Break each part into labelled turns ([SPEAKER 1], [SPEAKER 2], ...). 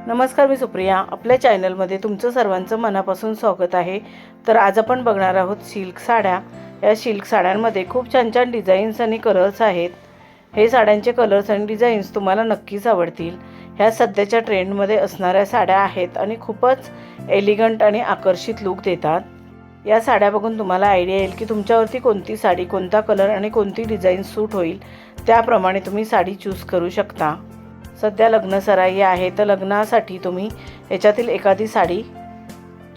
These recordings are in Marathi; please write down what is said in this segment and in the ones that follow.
[SPEAKER 1] नमस्कार, मी सुप्रिया. आपल्या चॅनलमध्ये तुमचं सर्वांचं मनापासून स्वागत आहे. तर आज आपण बघणार आहोत सिल्क साड्या. या सिल्क साड्यांमध्ये खूप छान छान डिझाईन्स आणि कलर्स आहेत. हे साड्यांचे कलर्स आणि डिझाईन्स तुम्हाला नक्कीच आवडतील. ह्या सध्याच्या ट्रेंडमध्ये असणाऱ्या साड्या आहेत आणि खूपच एलिगंट आणि आकर्षित लुक देतात. या साड्या बघून तुम्हाला आयडिया येईल की तुमच्यावरती कोणती साडी, कोणता कलर आणि कोणती डिझाईन सूट होईल. त्याप्रमाणे तुम्ही साडी चूज करू शकता. सध्या लग्नसराई आहे, तर लग्नासाठी तुम्ही याच्यातील एखादी साडी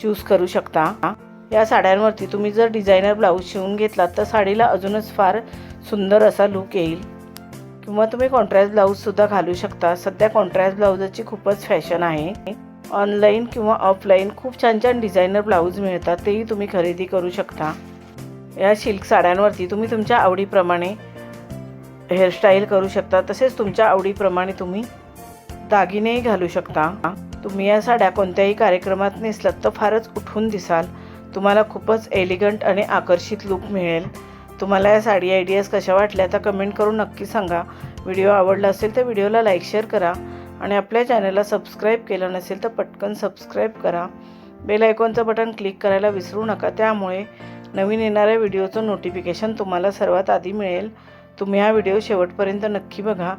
[SPEAKER 1] चूज करू शकता. या साड्यांवरती तुम्ही जर डिझायनर ब्लाऊज शिवून घेतलात तर साडीला अजूनच फार सुंदर असा लुक येईल. किंवा तुम्ही कॉन्ट्रास्ट ब्लाऊजसुद्धा घालू शकता. सध्या कॉन्ट्रास्ट ब्लाऊजची खूपच फॅशन आहे. ऑनलाईन किंवा ऑफलाईन खूप छान छान डिझायनर ब्लाऊज मिळतात, तेही तुम्ही खरेदी करू शकता. या सिल्क साड्यांवरती तुम्ही तुमच्या आवडीप्रमाणे हेअरस्टाईल करू शकता. तसेच तुमच्या आवडीप्रमाणे तुम्ही दागिनेही घालू शकता. तुम्ही या साड्या कोणत्याही कार्यक्रमात नेसलात तर फारच उठून दिसाल. तुम्हाला खूपच एलिगंट आणि आकर्षित लुक मिळेल. तुम्हाला या साडी आयडियाज कशा वाटल्या तर कमेंट करून नक्की सांगा. व्हिडिओ आवडला असेल तर व्हिडिओला लाईक शेअर करा आणि आपल्या चॅनलला सबस्क्राईब केलं नसेल तर पटकन सबस्क्राईब करा. बेल आयकॉनचं बटन क्लिक करायला विसरू नका. त्यामुळे नवीन येणाऱ्या व्हिडिओचं नोटिफिकेशन तुम्हाला सर्वात आधी मिळेल. तुम्ही हा व्हिडिओ शेवटपर्यंत नक्की बघा.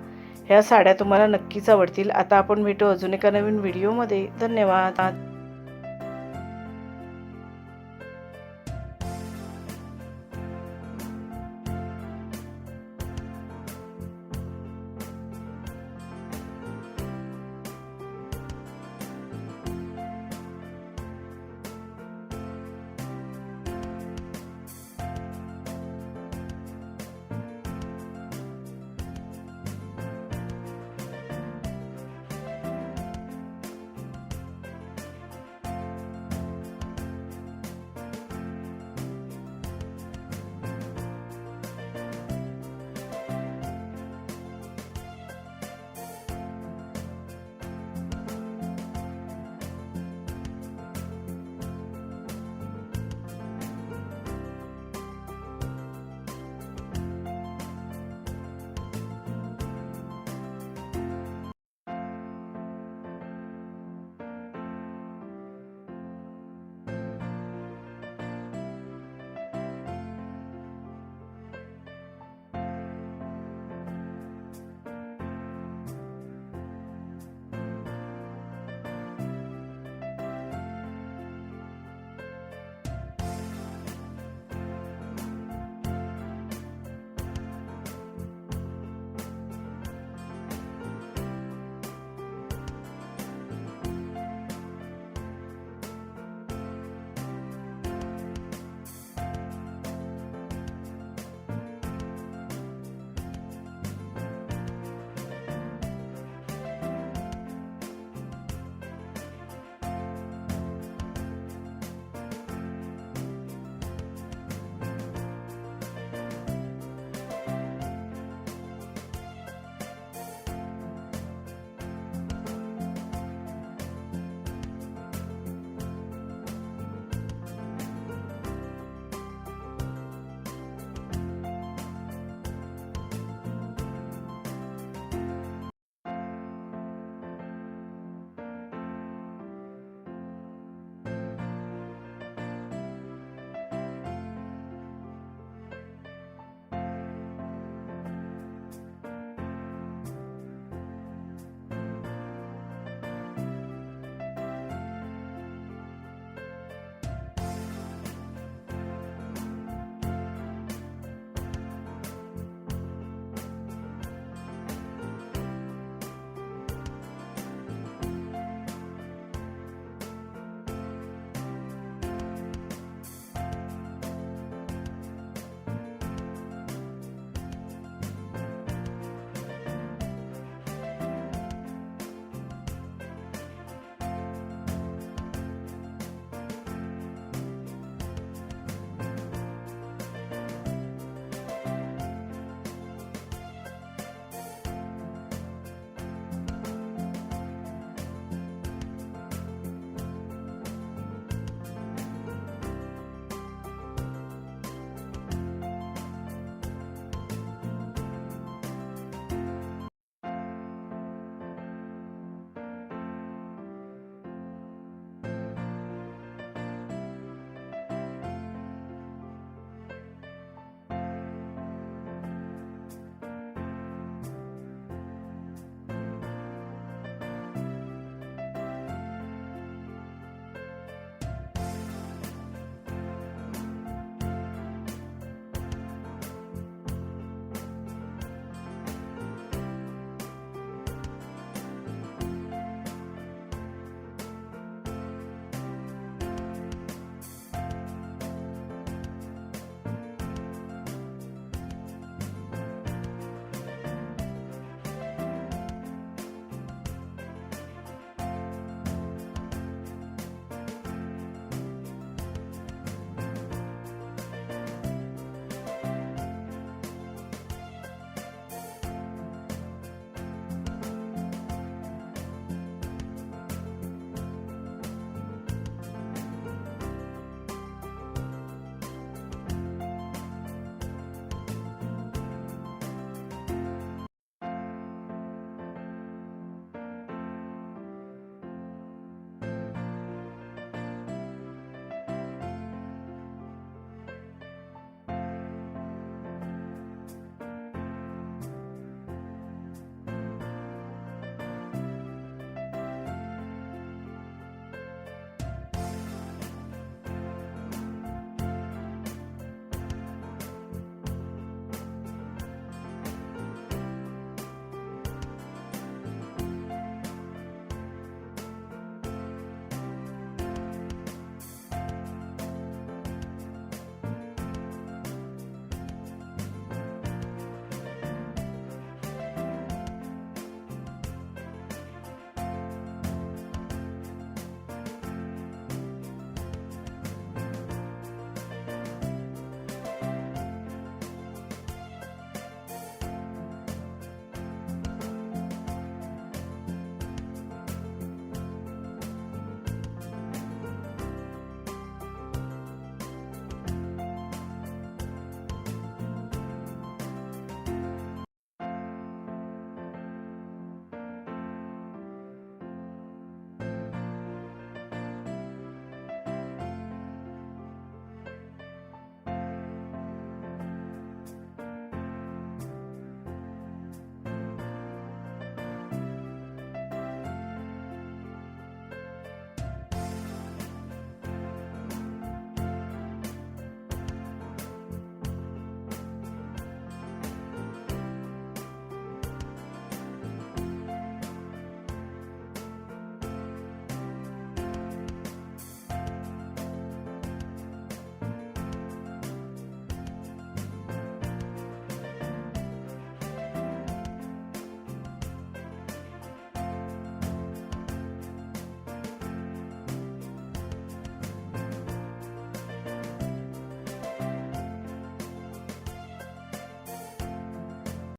[SPEAKER 1] ह्या साड्या तुम्हाला नक्कीच आवडतील. आता आपण भेटू अजून एका नवीन व्हिडिओमध्ये. धन्यवाद.